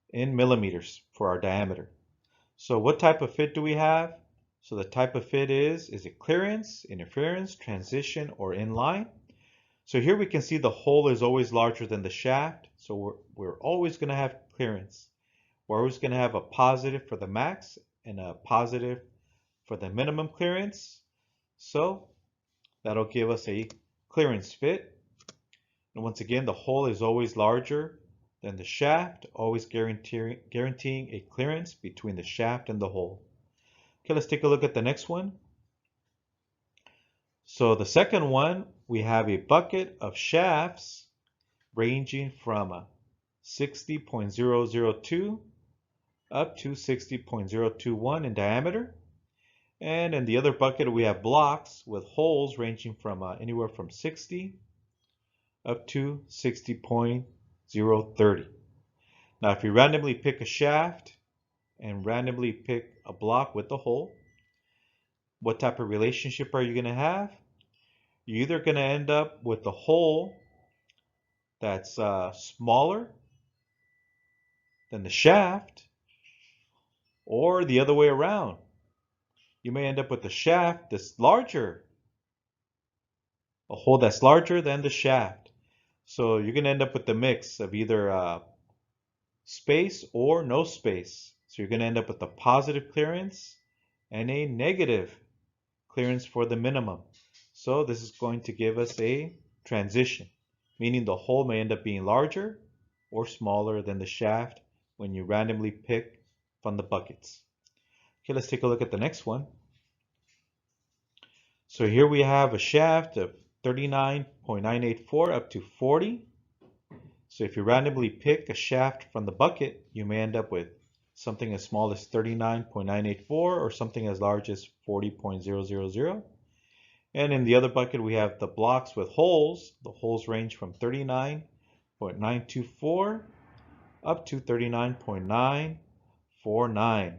in millimeters for our diameter. So what type of fit do we have? So the type of fit is it clearance, interference, transition, or inline? So here we can see the hole is always larger than the shaft. So we're always going to have clearance. We're always going to have a positive for the max and a positive for the minimum clearance. So that'll give us a clearance fit. And once again, the hole is always larger than the shaft, always guaranteeing a clearance between the shaft and the hole. Okay, let's take a look at the next one. So the second one, we have a bucket of shafts ranging from 60.002 up to 60.021 in diameter. And in the other bucket, we have blocks with holes ranging from anywhere from 60 up to 60.030. Now, if you randomly pick a shaft and randomly pick a block with a hole, what type of relationship are you going to have? You're either going to end up with a hole that's smaller than the shaft, or the other way around. You may end up with a shaft that's larger, a hole that's larger than the shaft. So you're going to end up with the mix of either space or no space. So you're going to end up with a positive clearance and a negative clearance for the minimum. So this is going to give us a transition, meaning the hole may end up being larger or smaller than the shaft when you randomly pick from the buckets. Okay, let's take a look at the next one. So here we have a shaft of 39.984 up to 40. So if you randomly pick a shaft from the bucket, you may end up with something as small as 39.984 or something as large as 40.000. And in the other bucket, we have the blocks with holes. The holes range from 39.924 up to 39.949.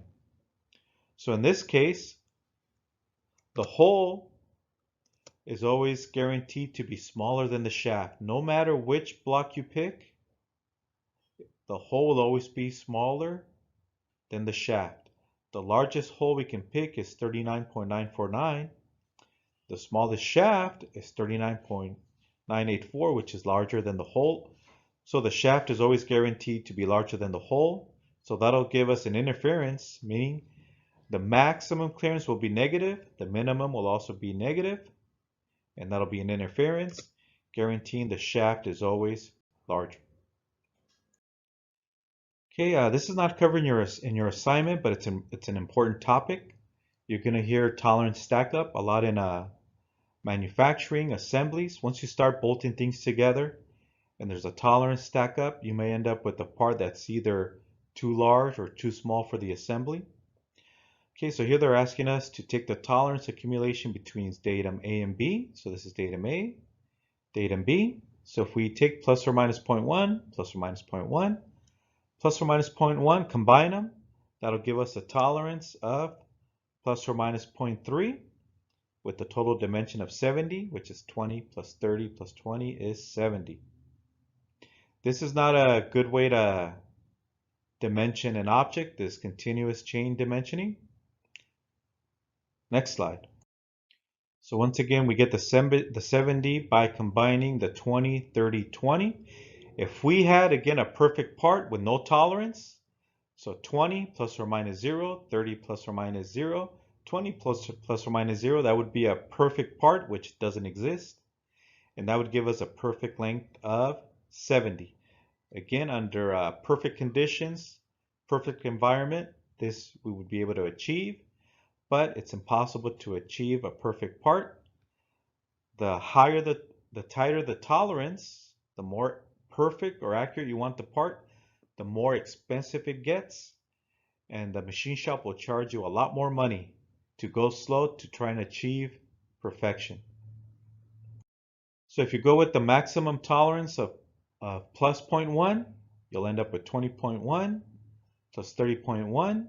So in this case, the hole is always guaranteed to be smaller than the shaft. No matter which block you pick, the hole will always be smaller than the shaft. The largest hole we can pick is 39.949. The smallest shaft is 39.984, which is larger than the hole. So the shaft is always guaranteed to be larger than the hole. So that'll give us an interference, meaning the maximum clearance will be negative. The minimum will also be negative, and that'll be an interference, guaranteeing the shaft is always larger. Okay, this is not covered in your assignment, but it's an important topic. You're going to hear tolerance stack up a lot in manufacturing, assemblies. Once you start bolting things together and there's a tolerance stack up, you may end up with a part that's either too large or too small for the assembly. Okay, so here they're asking us to take the tolerance accumulation between datum A and B. So this is datum A, datum B. So if we take plus or minus 0.1, plus or minus 0.1, plus or minus 0.1, combine them, that'll give us a tolerance of plus or minus 0.3 with the total dimension of 70, which is 20 plus 30 plus 20 is 70. This is not a good way to dimension an object, this continuous chain dimensioning. Next slide. So once again, we get the 70 by combining the 20, 30, 20. If we had, again, a perfect part with no tolerance, so 20 plus or minus 0, 30 plus or minus 0, 20 plus or minus 0, that would be a perfect part, which doesn't exist. And that would give us a perfect length of 70. Again, under perfect conditions, perfect environment, this we would be able to achieve. But it's impossible to achieve a perfect part. The higher the tighter the tolerance, the more perfect or accurate you want the part, the more expensive it gets, and the machine shop will charge you a lot more money to go slow to try and achieve perfection. So if you go with the maximum tolerance of plus 0.1, you'll end up with 20.1 plus 30.1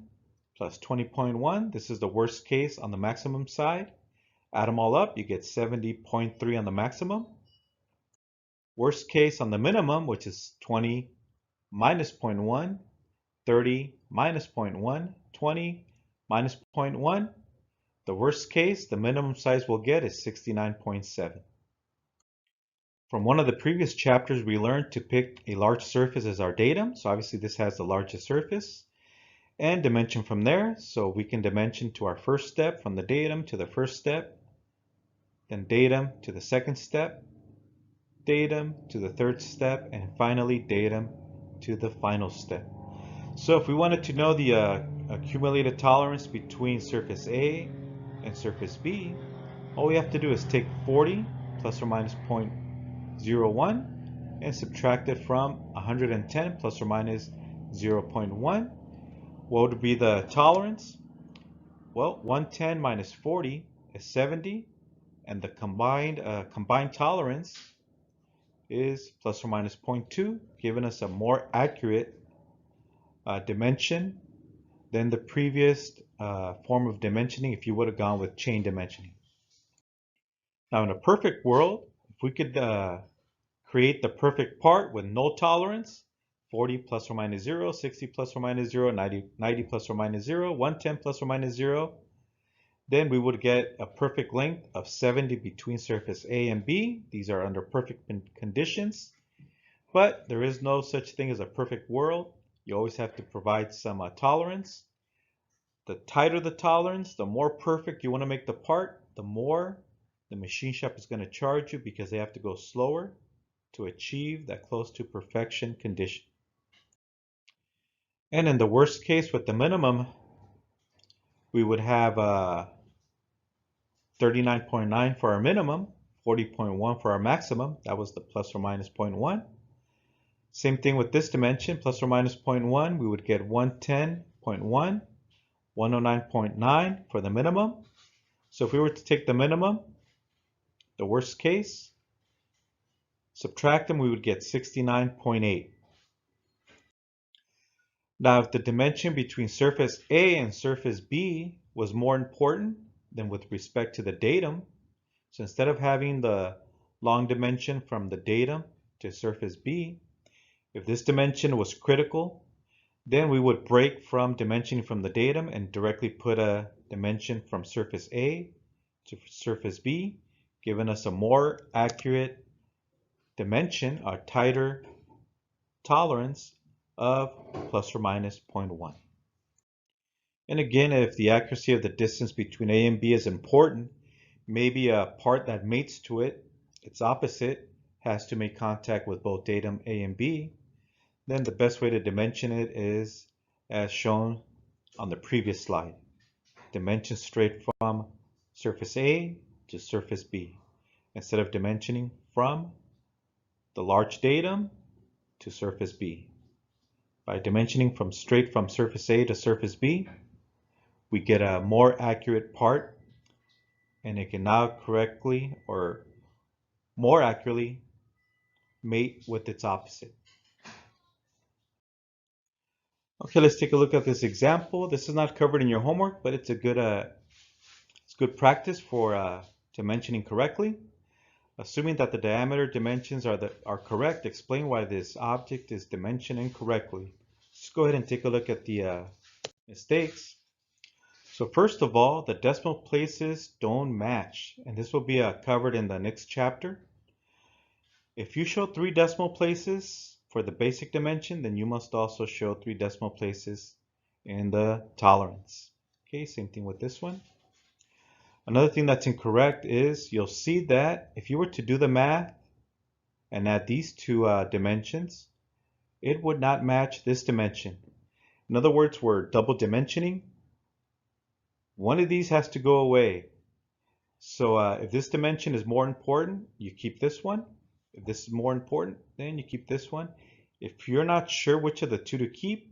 plus 20.1. This is the worst case on the maximum side. Add them all up, you get 70.3 on the maximum. Worst case on the minimum, which is 20 minus 0.1, 30 minus 0.1, 20 minus 0.1. The worst case, the minimum size we'll get is 69.7. From one of the previous chapters, we learned to pick a large surface as our datum. So obviously this has the largest surface. And dimension from there. So we can dimension to our first step from the datum to the first step, then datum to the second step, datum to the third step, and finally datum to the final step. So if we wanted to know the accumulated tolerance between surface A and surface B, all we have to do is take 40 plus or minus 0.01 and subtract it from 110 plus or minus 0.1. What would be the tolerance? Well, 110 minus 40 is 70, and the combined tolerance is plus or minus 0.2, giving us a more accurate dimension than the previous form of dimensioning if you would have gone with chain dimensioning. Now, in a perfect world, if we could create the perfect part with no tolerance, 40 plus or minus 0, 60 plus or minus 0, 90 plus or minus 0, 110 plus or minus 0, then we would get a perfect length of 70 between surface A and B. These are under perfect conditions, but there is no such thing as a perfect world. You always have to provide some tolerance. The tighter the tolerance, the more perfect you want to make the part, the more the machine shop is going to charge you because they have to go slower to achieve that close to perfection condition. And in the worst case with the minimum, we would have 39.9 for our minimum, 40.1 for our maximum. That was the plus or minus 0.1. Same thing with this dimension, plus or minus 0.1. We would get 110.1, 109.9 for the minimum. So if we were to take the minimum, the worst case, subtract them, we would get 69.8. Now, if the dimension between surface A and surface B was more important than with respect to the datum, so instead of having the long dimension from the datum to surface B, if this dimension was critical, then we would break from dimensioning from the datum and directly put a dimension from surface A to surface B, giving us a more accurate dimension, a tighter tolerance of plus or minus 0.1. And again, if the accuracy of the distance between A and B is important, maybe a part that mates to it, its opposite, has to make contact with both datum A and B, then the best way to dimension it is as shown on the previous slide. Dimension straight from surface A to surface B, instead of dimensioning from the large datum to surface B. By dimensioning straight from surface A to surface B, we get a more accurate part, and it can now correctly or more accurately mate with its opposite. Okay, let's take a look at this example. This is not covered in your homework, but it's good practice for dimensioning correctly. Assuming that the diameter dimensions are correct, explain why this object is dimensioned incorrectly. Let's go ahead and take a look at the mistakes. So first of all, the decimal places don't match, and this will be covered in the next chapter. If you show 3 decimal places for the basic dimension, then you must also show 3 decimal places in the tolerance. Okay, same thing with this one. Another thing that's incorrect is you'll see that if you were to do the math and add these 2 dimensions, it would not match this dimension. In other words, we're double dimensioning. One of these has to go away. So if this dimension is more important, you keep this one. If this is more important, then you keep this one. If you're not sure which of the 2 to keep,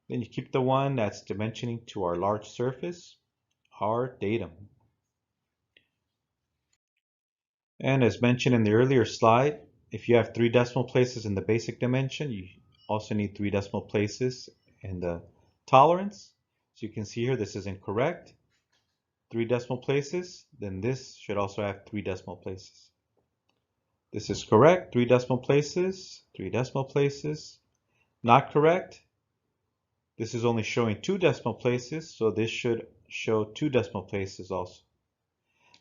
then you keep the one that's dimensioning to our large surface, our datum. And as mentioned in the earlier slide, if you have 3 decimal places in the basic dimension, you also need 3 decimal places in the tolerance. So you can see here this is incorrect. 3 decimal places, then this should also have 3 decimal places. This is correct, 3 decimal places, 3 decimal places. Not correct. This is only showing 2 decimal places, so this should show 2 decimal places also.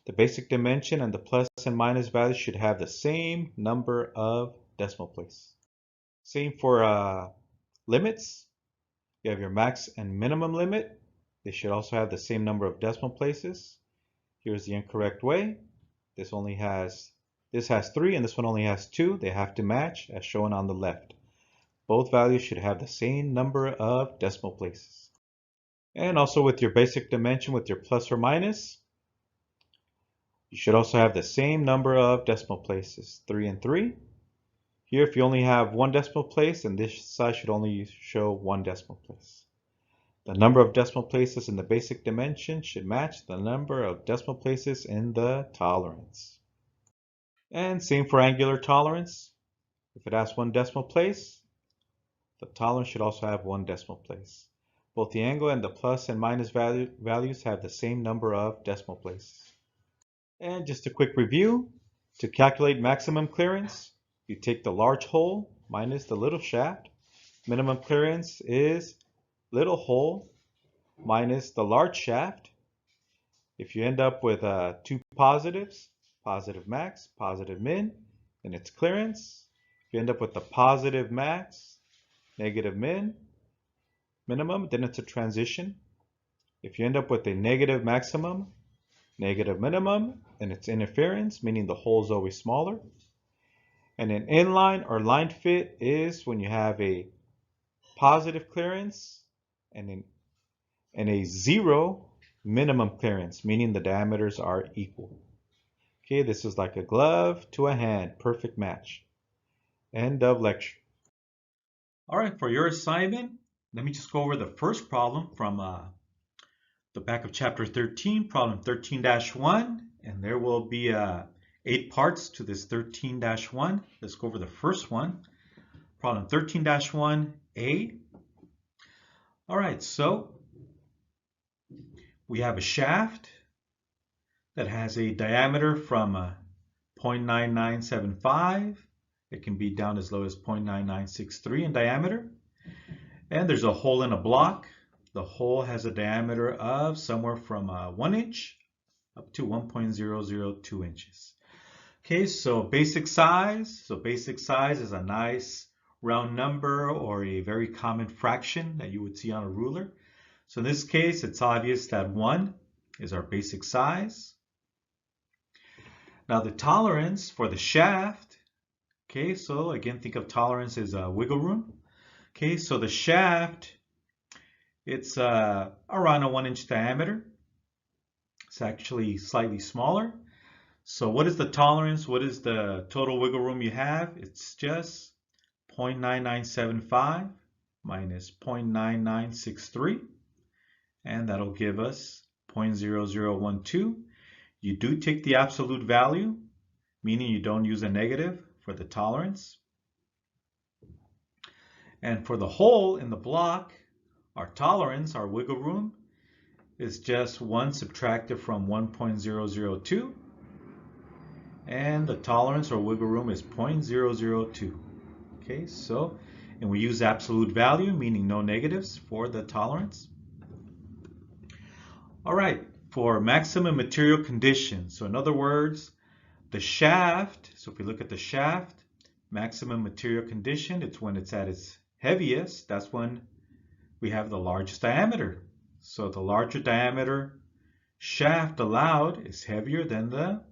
The basic dimension and the plus and minus values should have the same number of decimal places. Same for limits. You have your max and minimum limit. They should also have the same number of decimal places. Here's the incorrect way. This has 3 and this one only has 2. They have to match as shown on the left. Both values should have the same number of decimal places. And also with your basic dimension with your plus or minus, you should also have the same number of decimal places, 3 and 3. Here if you only have 1 decimal place, then this side should only show 1 decimal place. The number of decimal places in the basic dimension should match the number of decimal places in the tolerance. And same for angular tolerance. If it has 1 decimal place, the tolerance should also have 1 decimal place. Both the angle and the plus and minus values have the same number of decimal places. And just a quick review, to calculate maximum clearance, you take the large hole minus the little shaft. Minimum clearance is little hole minus the large shaft. If you end up with 2 positives, positive max, positive min, then it's clearance. If you end up with the positive max, negative minimum, then it's a transition. If you end up with a negative maximum, negative minimum, then it's interference, meaning the hole is always smaller. And an inline or line fit is when you have a positive clearance and a 0 minimum clearance, meaning the diameters are equal. Okay, this is like a glove to a hand, perfect match. End of lecture. All right, for your assignment, let me just go over the first problem from the back of chapter 13, problem 13-1, and there will be 8 parts to this 13-1. Let's go over the first one, problem 13-1A. All right, so we have a shaft that has a diameter from 0.9975. It can be down as low as 0.9963 in diameter. And there's a hole in a block. The hole has a diameter of somewhere from 1 inch up to 1.002 inches. Okay, so basic size. So basic size is a nice round number or a very common fraction that you would see on a ruler. So in this case, it's obvious that 1 is our basic size. Now the tolerance for the shaft Okay, so again, think of tolerance as wiggle room. Okay, so the shaft, it's around a 1-inch diameter. It's actually slightly smaller. So what is the tolerance? What is the total wiggle room you have? It's just 0.9975 minus 0.9963, and that'll give us 0.0012. You do take the absolute value, meaning you don't use a negative for the tolerance. And for the hole in the block, our tolerance, our wiggle room, is just 1 subtracted from 1.002. And the tolerance or wiggle room is 0.002. Okay, so, and we use absolute value, meaning no negatives for the tolerance. All right, for maximum material conditions. So in other words, the shaft, so if we look at the shaft, maximum material condition, it's when it's at its heaviest. That's when we have the largest diameter. So the larger diameter shaft allowed is heavier than the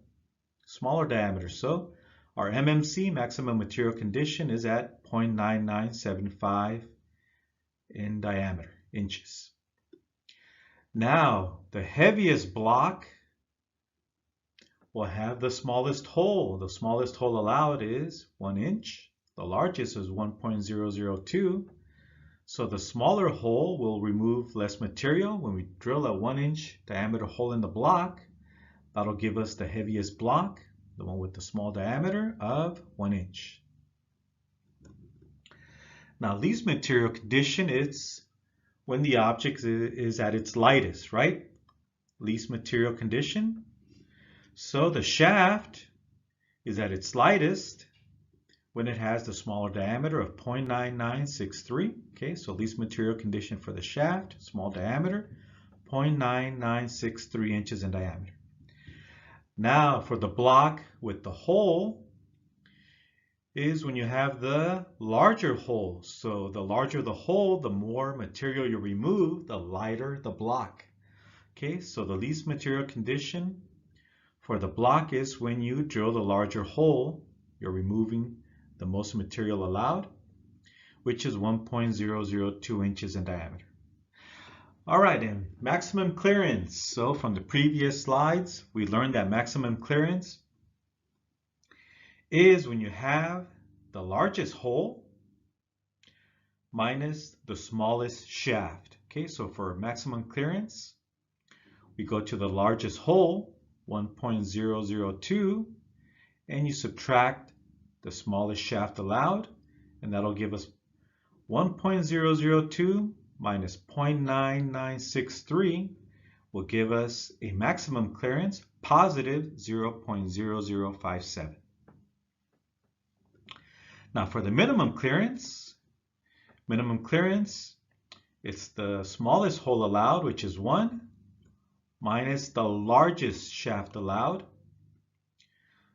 smaller diameter. So our MMC, maximum material condition, is at 0.9975 in diameter, inches. Now, the heaviest block will have the smallest hole. The smallest hole allowed is 1 inch. The largest is 1.002. So the smaller hole will remove less material. When we drill a 1-inch diameter hole in the block, that'll give us the heaviest block, the one with the small diameter of 1 inch. Now, least material condition is when the object is at its lightest, right? Least material condition. So the shaft is at its lightest when it has the smaller diameter of 0.9963. Okay, so least material condition for the shaft, small diameter, 0.9963 inches in diameter. Now for the block with the hole is when you have the larger hole. So the larger the hole, the more material you remove, the lighter the block. Okay, so the least material condition for the block is when you drill the larger hole, you're removing the most material allowed, which is 1.002 inches in diameter. All right, and maximum clearance. So from the previous slides, we learned that maximum clearance is when you have the largest hole minus the smallest shaft. Okay, so for maximum clearance, we go to the largest hole, 1.002, and you subtract the smallest shaft allowed, and that'll give us 1.002 minus 0.9963 will give us a maximum clearance, positive 0.0057. Now for the minimum clearance, it's the smallest hole allowed, which is 1, minus the largest shaft allowed.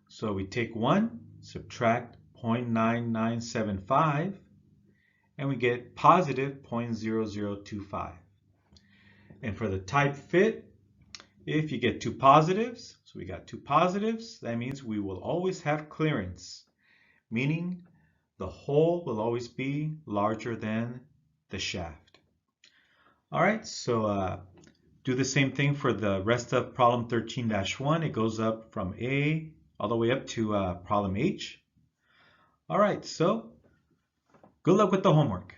So we take 1, subtract 0.9975, and we get positive 0.0025. And for the type fit, if you get 2 positives, so we got 2 positives, that means we will always have clearance, meaning the hole will always be larger than the shaft. All right, so do the same thing for the rest of problem 13-1. It goes up from A all the way up to problem H. All right, so good luck with the homework.